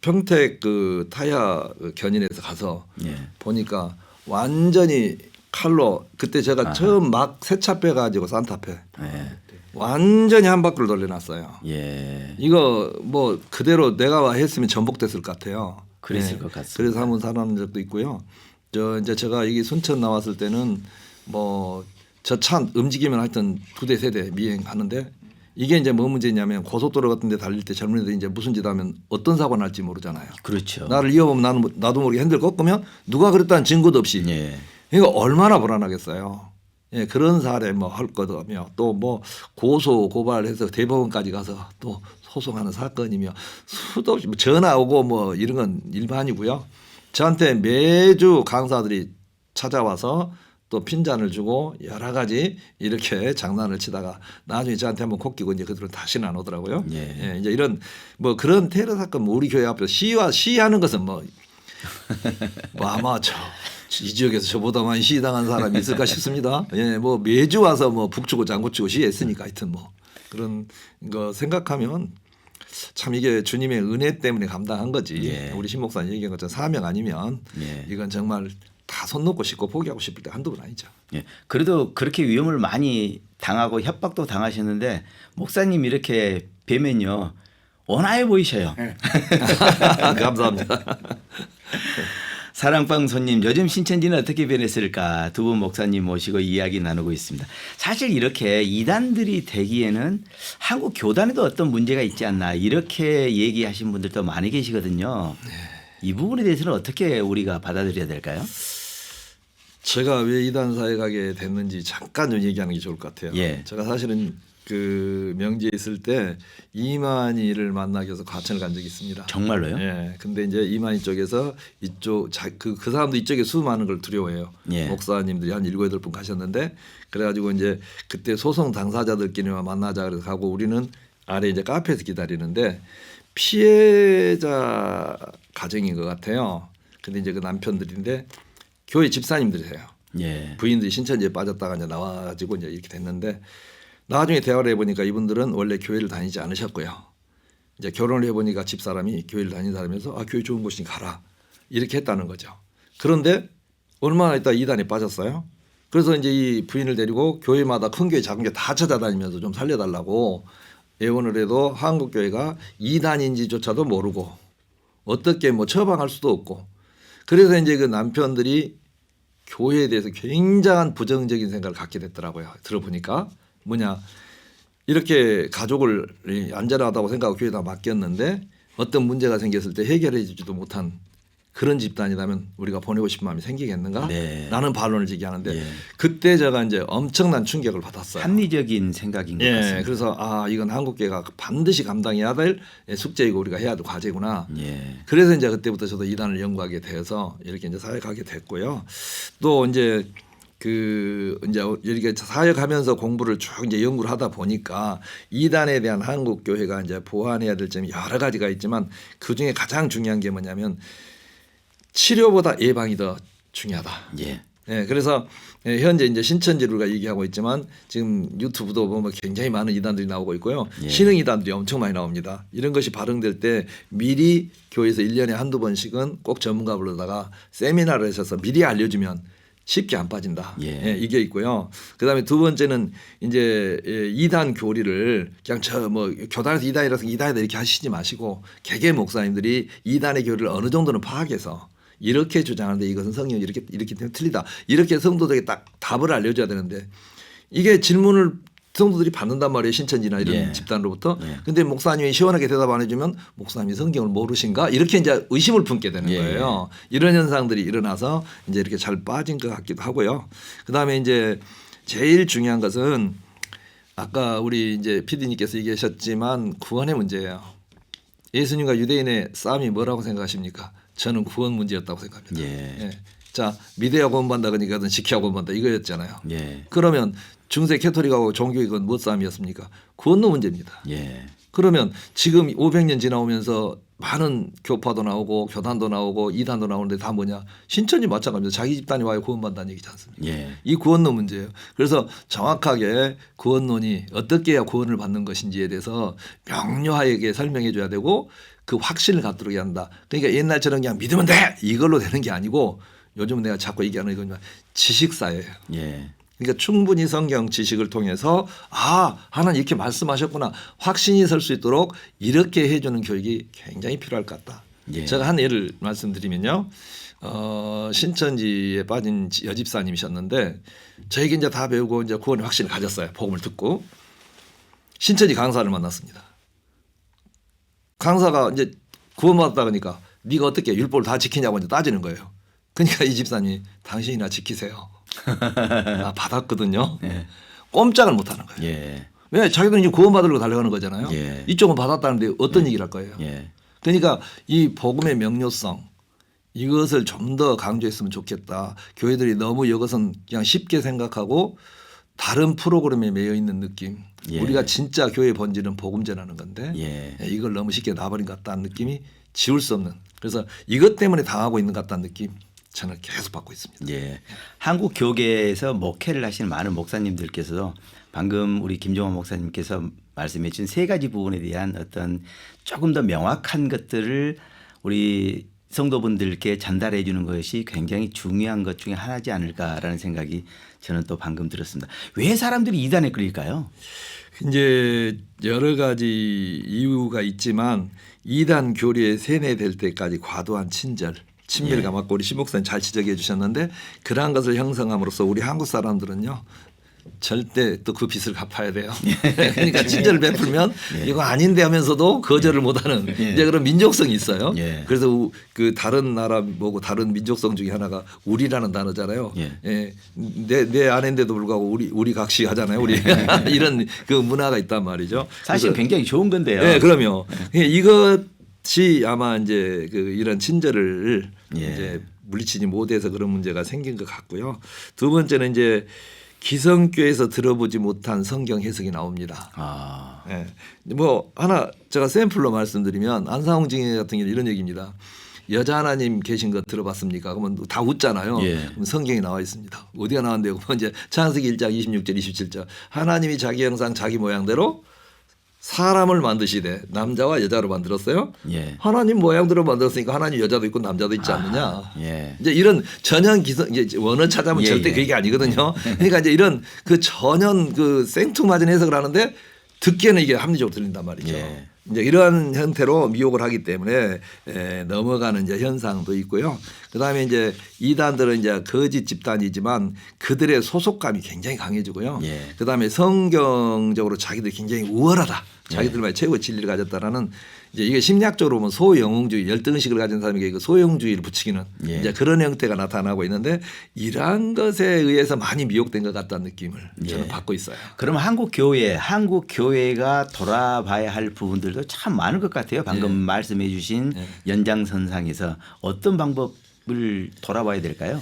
평택 그 타이어 견인해서 가서 예. 보니까 완전히 칼로 그때 제가 처음 막 새 차 빼가지고 산타페 예. 완전히 한 바퀴를 돌려놨어요. 예. 이거 뭐 그대로 내가 했으면 전복됐을 것 같아요. 그랬을 것 같습니다. 그래서 한번 살아난 적도 있고요. 이제 제가 여기 순천 나왔을 때는 뭐 저 차 움직이면 하여튼 2대 3대 미행하는데 이게 이제 뭐 문제냐면 고속도로 같은 데 달릴 때 젊은 애들이 이제 무슨 짓 하면 어떤 사고 날지 모르잖아요. 그렇죠. 나를 이어보면 나도 모르게 핸들 꺾으면 누가 그랬다는 증거도 없이 예. 이거 얼마나 불안하겠어요. 예, 그런 사례 뭐 할 거며 또 뭐 고소 고발해서 대법원까지 가서 또 소송하는 사건이며 수도 없이 뭐 전화 오고 뭐 이런 건 일반이고요. 저한테 매주 강사들이 찾아와서 또 핀잔을 주고 여러 가지 이렇게 장난을 치다가 나중에 저한테 한번 코끼고 이제 그들은 다시는 안 오더라고요. 예. 이제 이런 뭐 그런 테러 사건 뭐 우리 교회 앞에서 시위하는 것은 뭐 아마 이 지역에서 저보다 많이 시위당한 사람이 있을까 싶습니다. 예, 뭐 매주 와서 뭐 북치고 장구치고 시위했으니까 하여튼 뭐 그런 거 생각하면 참 이게 주님의 은혜 때문에 감당한 거지. 예. 우리 신 목사님 얘기한 것처럼 사명 아니면 예. 이건 정말 다 손 놓고 싶고 포기하고 싶을 때 한두 번 아니죠. 예. 그래도 그렇게 위험을 많이 당하고 협박도 당하셨는데 목사님 이렇게 뵈면요 온화해 보이셔요. 감사합니다. 사랑방 손님 요즘 신천지는 어떻게 변했을까 두 분 목사님 모시고 이야기 나누고 있습니다. 사실 이렇게 이단들이 되기에는 한국 교단에도 어떤 문제가 있지 않나 이렇게 얘기하신 분들도 많이 계시거든요. 이 부분에 대해서는 어떻게 우리가 받아들여야 될까요? 제가 왜 이단 사회 가게 됐는지 잠깐 좀 얘기하는 게 좋을 것 같아요. 예. 제가 사실은 그 명지에 있을 때 이만희를 만나기 위해서 과천을 간 적이 있습니다. 정말로요? 예. 근데 이제 이만희 쪽에서 이쪽 그 사람도 이쪽에 수많은 걸 두려워해요. 예. 목사님들이 한 7, 8분 가셨는데 그래가지고 이제 그때 소송 당사자들끼리만 만나자 그래서 가고 우리는 아래 이제 카페에서 기다리는데 피해자 가정인 것 같아요. 근데 이제 그 남편들인데 교회 집사님들이세요. 예. 부인들이 신천지에 빠졌다가 이제 나와가지고 이제 이렇게 됐는데 나중에 대화를 해보니까 이분들은 원래 교회를 다니지 않으셨고요. 이제 결혼을 해보니까 집사람이 교회를 다니는 사람이어서 교회 좋은 곳이니 가라 이렇게 했다는 거죠. 그런데 얼마나 있다 이단에 빠졌어요. 그래서 이제 이 부인을 데리고 교회마다 큰 교회 작은 교회 다 찾아다니면서 좀 살려달라고 애원을 해도 한국 교회가 이단인지조차도 모르고 어떻게 뭐 처방할 수도 없고 그래서 이제 그 남편들이 교회에 대해서 굉장한 부정적인 생각을 갖게 됐더라고요. 들어보니까 뭐냐 이렇게 가족을 안전하다고 생각하고 교회에다 맡겼는데 어떤 문제가 생겼을 때 해결해 주지도 못한 그런 집단이라면 우리가 보내고 싶은 마음이 생기겠는가? 네. 라는 반론을 제기하는데 예. 그때 제가 이제 엄청난 충격을 받았어요. 합리적인 생각인 것 예, 같습니다. 그래서 이건 한국계가 반드시 감당해야 될 숙제이고 우리가 해야 될 과제구나. 예. 그래서 이제 그때부터 저도 이단을 연구하게 되어서 이렇게 이제 사역하게 됐고요. 또 이제 이제 이렇게 사역하면서 공부를 쭉 이제 연구를 하다 보니까 이단에 대한 한국 교회가 이제 보완해야 될 점이 여러 가지가 있지만 그 중에 가장 중요한 게 뭐냐면 치료보다 예방이 더 중요하다. 예. 예, 그래서 현재 이제 신천지를 우리가 얘기하고 있지만 지금 유튜브도 보면 굉장히 많은 이단들이 나오고 있고요. 예. 신흥 이단들이 엄청 많이 나옵니다. 이런 것이 발흥될 때 미리 교회에서 1년에 한두 번씩은 꼭 전문가 불러다가 세미나를 하셔서 미리 알려주면 쉽게 안 빠진다. 예. 예, 이게 있고요. 그다음에 두 번째는 이제 이단 교리를 그냥 교단에서 이단이라서 이단이다 이렇게 하시지 마시고 개개 목사님들이 이단의 교리를 어느 정도는 파악해서 이렇게 주장하는데 이것은 성경이 이렇게 때문에 틀리다. 이렇게 성도들에게 딱 답을 알려줘야 되는데 이게 질문을 성도들이 받는단 말이에요. 신천지나 이런 예. 집단으로부터. 예. 근데 목사님이 시원하게 대답 안 해주면 목사님이 성경을 모르신가? 이렇게 이제 의심을 품게 되는 예. 거예요. 이런 현상들이 일어나서 이제 이렇게 잘 빠진 것 같기도 하고요. 그다음에 이제 제일 중요한 것은 아까 우리 이제 PD님께서 얘기하셨지만 구원의 문제예요. 예수님과 유대인의 싸움이 뭐라고 생각하십니까? 저는 구원 문제였다고 생각합니다. 예. 자, 믿어야 구원받는다 그러니까 지켜야 구원받는다 이거였잖아요. 예. 그러면 중세 캐토릭하고 종교익은 무엇 싸움이었습니까? 구원론 문제입니다. 예. 그러면 지금 500년 지나오면서 많은 교파도 나오고 교단도 나오고 이단도 나오는데 다 뭐냐? 신천지 마찬가지입니다. 자기 집단이 와야 구원받는다는 얘기지 않습니까? 예. 이 구원론 문제예요. 그래서 정확하게 구원론이 어떻게 해야 구원을 받는 것인지에 대해서 명료하게 설명해 줘야 되고 그 확신을 갖도록 해야 한다. 그러니까 옛날처럼 그냥 믿으면 돼 이걸로 되는 게 아니고 요즘 내가 자꾸 얘기하는 이건 지식사예요. 예. 그러니까 충분히 성경 지식을 통해서 하나님 이렇게 말씀하셨구나 확신이 설 수 있도록 이렇게 해주는 교육이 굉장히 필요할 것 같다. 예. 제가 한 예를 말씀드리면요. 신천지에 빠진 여집사님이셨는데 저에게 이제 다 배우고 이제 구원의 확신을 가졌어요. 복음을 듣고 신천지 강사를 만났습니다. 강사가 이제 구원받았다 그러니까 네가 어떻게 율법을 다 지키냐고 이제 따지는 거예요. 그러니까 이 집사님이 당신이나 지키세요. 나 받았거든요. 예. 꼼짝을 못하는 거예요. 예. 왜 자기들은 이제 구원받으려고 달려가는 거잖아요. 예. 이쪽은 받았다는데 어떤 얘기를 할 거예요. 예. 그러니까 이 복음의 명료성 이것을 좀 더 강조했으면 좋겠다. 교회들이 너무 이것은 그냥 쉽게 생각하고 다른 프로그램에 매여 있는 느낌. 예. 우리가 진짜 교회 본질은 복음 전하는 건데 예. 이걸 너무 쉽게 놔버린 것 같다는 느낌이 지울 수 없는. 그래서 이것 때문에 당하고 있는 것 같다는 느낌 저는 계속 받고 있습니다. 예. 한국 교계에서 목회를 하시는 많은 목사님들께서 방금 우리 김종원 목사님께서 말씀해 주신 세 가지 부분에 대한 어떤 조금 더 명확한 것들을 우리 성도분들께 전달해 주는 것이 굉장히 중요한 것 중에 하나지 않을까라는 생각이 저는 또 방금 들었습니다. 왜 사람들이 이단에 끌릴까요? 이제 여러 가지 이유가 있지만 이단 교리에 세뇌될 때까지 과도한 친밀감 아까 우리 신 목사님 잘 지적해 주셨는데 그러한 것을 형성함으로써 우리 한국 사람들은요 절대 또 그 빚을 갚아야 돼요. 그러니까 친절을 베풀면 이거 아닌데 하면서도 거절을 못하는 이제 그런 민족성이 있어요. 예. 그래서 그 다른 나라 뭐고 다른 민족성 중에 하나가 우리라는 단어잖아요. 예. 내 아내인데도 불구하고 우리 각시 하잖아요. 우리 이런 그 문화가 있단 말이죠. 사실 굉장히 좋은 건데요. 네, 그럼요. 이것이 아마 이제 이런 친절을 예. 이제 물리치지 못해서 그런 문제가 생긴 것 같고요. 두 번째는 이제 기성교에서 들어보지 못한 성경 해석이 나옵니다. 아. 예. 뭐 하나 제가 샘플로 말씀드리면 안상홍 증인 같은 경우는 이런 얘기입니다. 여자 하나님 계신 거 들어봤습니까? 그러면 다 웃잖아요. 예. 그럼 성경에 나와 있습니다. 어디가 나왔는데요? 그러면 이제 창세기 1장 26절 27절 하나님이 자기 형상 자기 모양대로 사람을 만드시되 남자와 여자로 만들었어요. 예. 하나님 모양대로 만들었으니까 하나님 여자도 있고 남자도 있지 않느냐. 예. 이제 이런 전형 기성 이제 원어 찾아보면 예, 절대 예. 그게 아니거든요. 그러니까 이제 이런 그 전형 그 생뚱맞은 해석을 하는데 듣기에는 이게 합리적으로 들린단 말이죠. 예. 이제 이러한 형태로 미혹을 하기 때문에 넘어가는 이제 현상도 있고요. 그다음에 이제 이단들은 이제 거짓 집단이지만 그들의 소속감이 굉장히 강해지고요. 예. 그다음에 성경적으로 자기들이 굉장히 우월하다. 자기들만의 최고의 진리를 가졌다라는 이제 이게 심리학적으로 보면 소영웅주의 열등의식을 가진 사람에게 그 소영웅주의를 붙이기는 예. 이제 그런 형태가 나타나고 있는데 이러한 것에 의해서 많이 미혹된 것 같다는 느낌을 저는 받고 있어요. 그럼 한국 교회가 돌아봐야 할 부분들도 참 많을 것 같아요. 방금 말씀해 주신 연장선상에서 어떤 방법을 돌아봐야 될까요?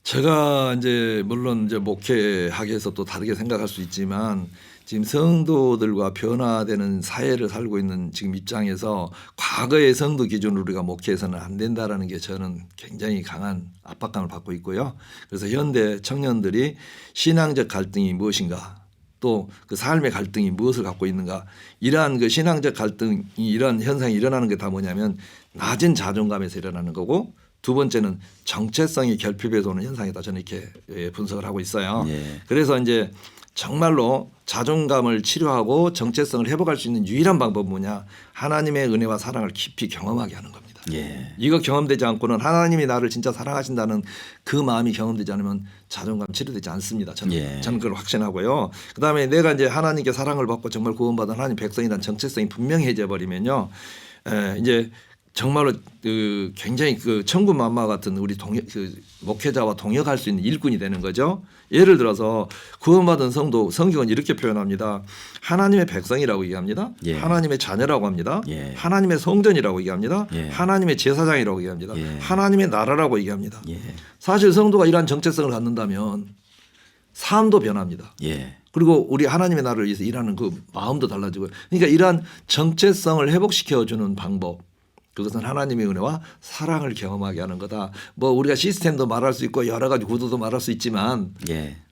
제가 이제 물론 이제 목회하기 위해서 또 다르게 생각할 수 있지만 지금 성도들과 변화되는 사회를 살고 있는 지금 입장에서 과거의 성도 기준으로 우리가 목회해서는 안 된다라는 게 저는 굉장히 강한 압박감을 받고 있고요. 그래서 현대 청년들이 신앙적 갈등이 무엇인가 또 그 삶의 갈등이 무엇을 갖고 있는가 이러한 그 신앙적 갈등이 이런 현상이 일어나는 게 다 뭐냐면 낮은 자존감에서 일어나는 거고 두 번째는 정체성이 결핍에서 오는 현상이다. 저는 이렇게 분석을 하고 있어요. 예. 그래서 이제 정말로 자존감을 치료하고 정체성을 회복할 수 있는 유일한 방법은 뭐냐? 하나님의 은혜와 사랑을 깊이 경험하게 하는 겁니다. 예. 이거 경험되지 않고는 하나님이 나를 진짜 사랑하신다는 그 마음이 경험되지 않으면 자존감 치료되지 않습니다. 저는 그걸 확신하고요. 그다음에 내가 이제 하나님께 사랑을 받고 정말 구원받은 하나님 백성이라는 정체성이 분명해져 버리면요. 이제 정말로 그 굉장히 그 천군만마 같은 우리 목회자와 동역할 수 있는 일꾼이 되는 거죠. 예를 들어서 구원받은 성도 성경은 이렇게 표현합니다. 하나님의 백성이라고 얘기합니다. 예. 하나님의 자녀라고 합니다. 예. 하나님의 성전이라고 얘기합니다. 예. 하나님의 제사장이라고 얘기합니다. 예. 하나님의 나라라고 얘기합니다. 예. 사실 성도가 이러한 정체성을 갖는다면 삶도 변합니다. 예. 그리고 우리 하나님의 나라를 위해서 일하는 그 마음도 달라지고요. 그러니까 이러한 정체성을 회복시켜주는 방법 그것은 하나님의 은혜와 사랑을 경험하게 하는 거다. 뭐 우리가 시스템도 말할 수 있고 여러 가지 구도도 말할 수 있지만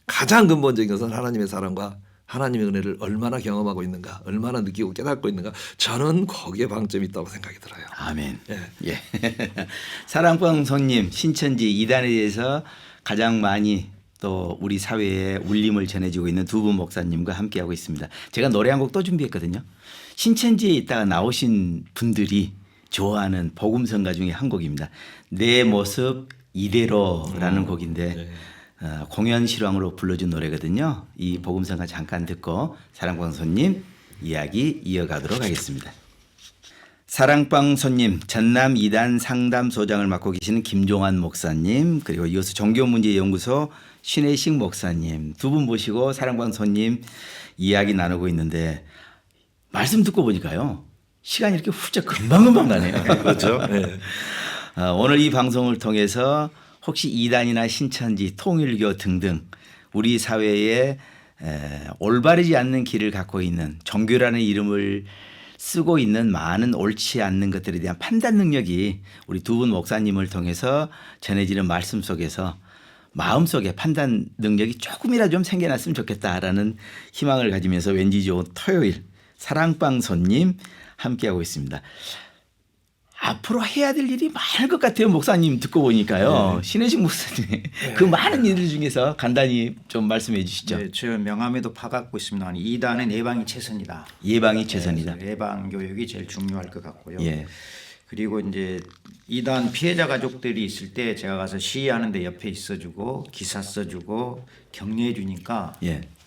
가장 근본적인 것은 하나님의 사랑과 하나님의 은혜를 얼마나 경험하고 있는가 얼마나 느끼고 깨닫고 있는가 저는 거기에 방점이 있다고 생각이 들어요. 아멘. 예. 사랑방송님 신천지 이단에 대해서 가장 많이 또 우리 사회에 울림을 전해주고 있는 두 분 목사님과 함께하고 있습니다. 제가 노래 한 곡 또 준비했거든요. 신천지에 있다가 나오신 분들이 좋아하는 복음성가 중에 한 곡입니다. 내 모습 이대로라는 곡인데 공연 실황으로 불러준 노래거든요. 이 복음성가 잠깐 듣고 사랑방송님 이야기 이어가도록 하겠습니다. 사랑방송님 전남 2단 상담소장을 맡고 계시는 김종환 목사님 그리고 이어서 종교문제연구소 신혜식 목사님 두 분 모시고 사랑방송님 이야기 나누고 있는데 말씀 듣고 보니까요. 시간이 이렇게 훌쩍 금방금방 가네요. 그렇죠. 네. 오늘 이 방송을 통해서 혹시 이단이나 신천지, 통일교 등등 우리 사회에 올바르지 않는 길을 갖고 있는 종교라는 이름을 쓰고 있는 많은 옳지 않는 것들에 대한 판단 능력이 우리 두 분 목사님을 통해서 전해지는 말씀 속에서 마음속에 판단 능력이 조금이라도 좀 생겨났으면 좋겠다라는 희망을 가지면서 왠지 좋은 토요일 사랑방송님 함께하고 있습니다. 앞으로 해야 될 일이 많을 것 같아요. 목사님 듣고 보니까요. 신혜식 목사님 그 많은 일들 중에서 간단히 좀 말씀해 주시죠. 네, 저 명함에도 파갖고 있습니다. 이단은 예방이 최선이다. 예방이 최선이다. 예방 교육이 제일 중요할 것 같고요. 예. 그리고 이제 이단 피해자 가족들이 있을 때 제가 가서 시위하는데 옆에 있어주고 기사 써주고 격려해 주니까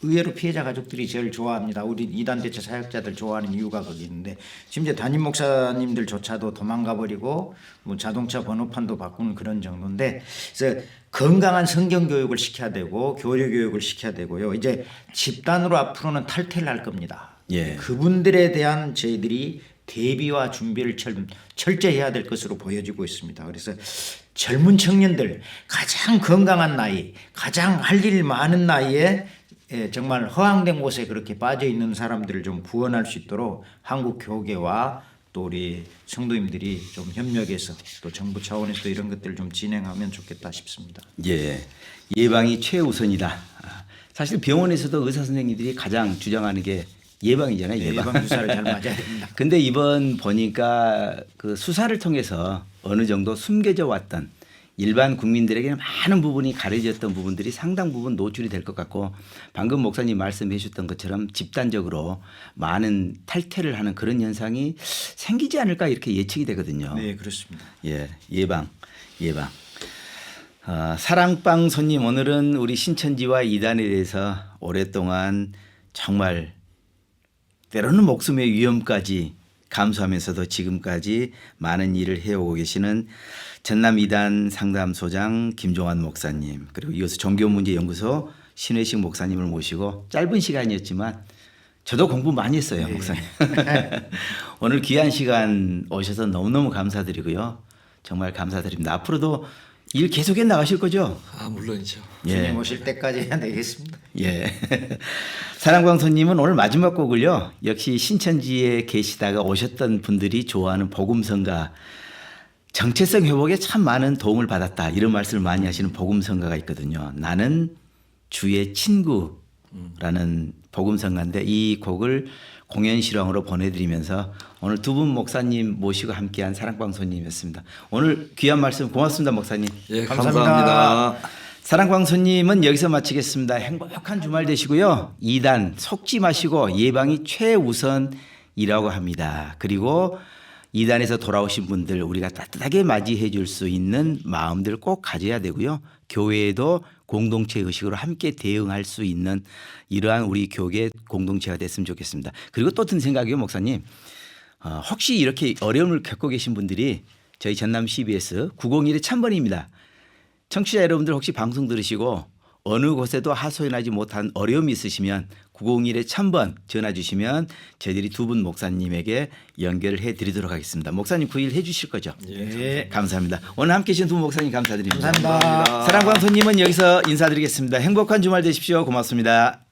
의외로 피해자 가족들이 제일 좋아합니다. 우리 이단 대체 사역자들 좋아하는 이유가 거기 있는데 심지어 담임 목사님들조차도 도망가 버리고 뭐 자동차 번호판도 바꾸는 그런 정도인데 그래서 건강한 성경 교육을 시켜야 되고 교류 교육을 시켜야 되고요. 이제 집단으로 앞으로는 탈퇴를 할 겁니다. 그분들에 대한 저희들이 대비와 준비를 철저히 해야 될 것으로 보여지고 있습니다. 그래서 젊은 청년들 가장 건강한 나이, 가장 할 일 많은 나이에 정말 허황된 곳에 그렇게 빠져 있는 사람들을 좀 구원할 수 있도록 한국 교계와 또 우리 성도님들이 좀 협력해서 또 정부 차원에서도 이런 것들을 좀 진행하면 좋겠다 싶습니다. 예, 예방이 최우선이다. 사실 병원에서도 의사 선생님들이 가장 주장하는 게 예방이잖아요. 예방 주사를 잘 맞아야 됩니다. 근데 이번 보니까 그 수사를 통해서 어느 정도 숨겨져 왔던 일반 국민들에게는 많은 부분이 가려졌던 부분들이 상당 부분 노출이 될 것 같고 방금 목사님 말씀해 주셨던 것처럼 집단적으로 많은 탈퇴를 하는 그런 현상이 생기지 않을까 이렇게 예측이 되거든요. 네, 그렇습니다. 예, 예방. 사랑방 손님 오늘은 우리 신천지와 이단에 대해서 오랫동안 정말 때로는 목숨의 위험까지 감수하면서도 지금까지 많은 일을 해오고 계시는 전남 2단 상담소장 김종환 목사님, 그리고 이어서 종교문제연구소 신회식 목사님을 모시고 짧은 시간이었지만 저도 공부 많이 했어요, 목사님. 오늘 귀한 시간 오셔서 너무너무 감사드리고요. 정말 감사드립니다. 앞으로도 일 계속해 나가실 거죠? 아 물론이죠. 주님 오실 때까지 해야 되겠습니다. 예. 사랑광소님은 오늘 마지막 곡을요. 역시 신천지에 계시다가 오셨던 분들이 좋아하는 복음성가, 정체성 회복에 참 많은 도움을 받았다, 이런 말씀을 많이 하시는 복음성가가 있거든요. 나는 주의 친구라는 복음성가인데 이 곡을 공연 실황으로 보내드리면서 오늘 두 분 목사님 모시고 함께한 사랑광소님이었습니다. 오늘 귀한 말씀 고맙습니다, 목사님. 예, 감사합니다. 감사합니다. 사랑광소님은 여기서 마치겠습니다. 행복한 주말 되시고요. 2단 속지 마시고 예방이 최우선이라고 합니다. 그리고 2단에서 돌아오신 분들 우리가 따뜻하게 맞이해 줄 수 있는 마음들 꼭 가져야 되고요. 교회에도 공동체 의식으로 함께 대응할 수 있는 이러한 우리 교계 공동체가 됐으면 좋겠습니다. 그리고 또 든 생각이요, 목사님. 혹시 이렇게 어려움을 겪고 계신 분들이 저희 전남 CBS 901의 참번입니다. 청취자 여러분들 혹시 방송 들으시고 어느 곳에도 하소연하지 못한 어려움이 있으시면 901에 1000번 전화 주시면 저희들이 두 분 목사님에게 연결을 해드리도록 하겠습니다. 목사님 그 일 해주실 거죠? 예. 감사합니다. 오늘 함께해 주신 두 분 목사님 감사드립니다. 감사합니다. 사랑광소님은 여기서 인사드리겠습니다. 행복한 주말 되십시오. 고맙습니다.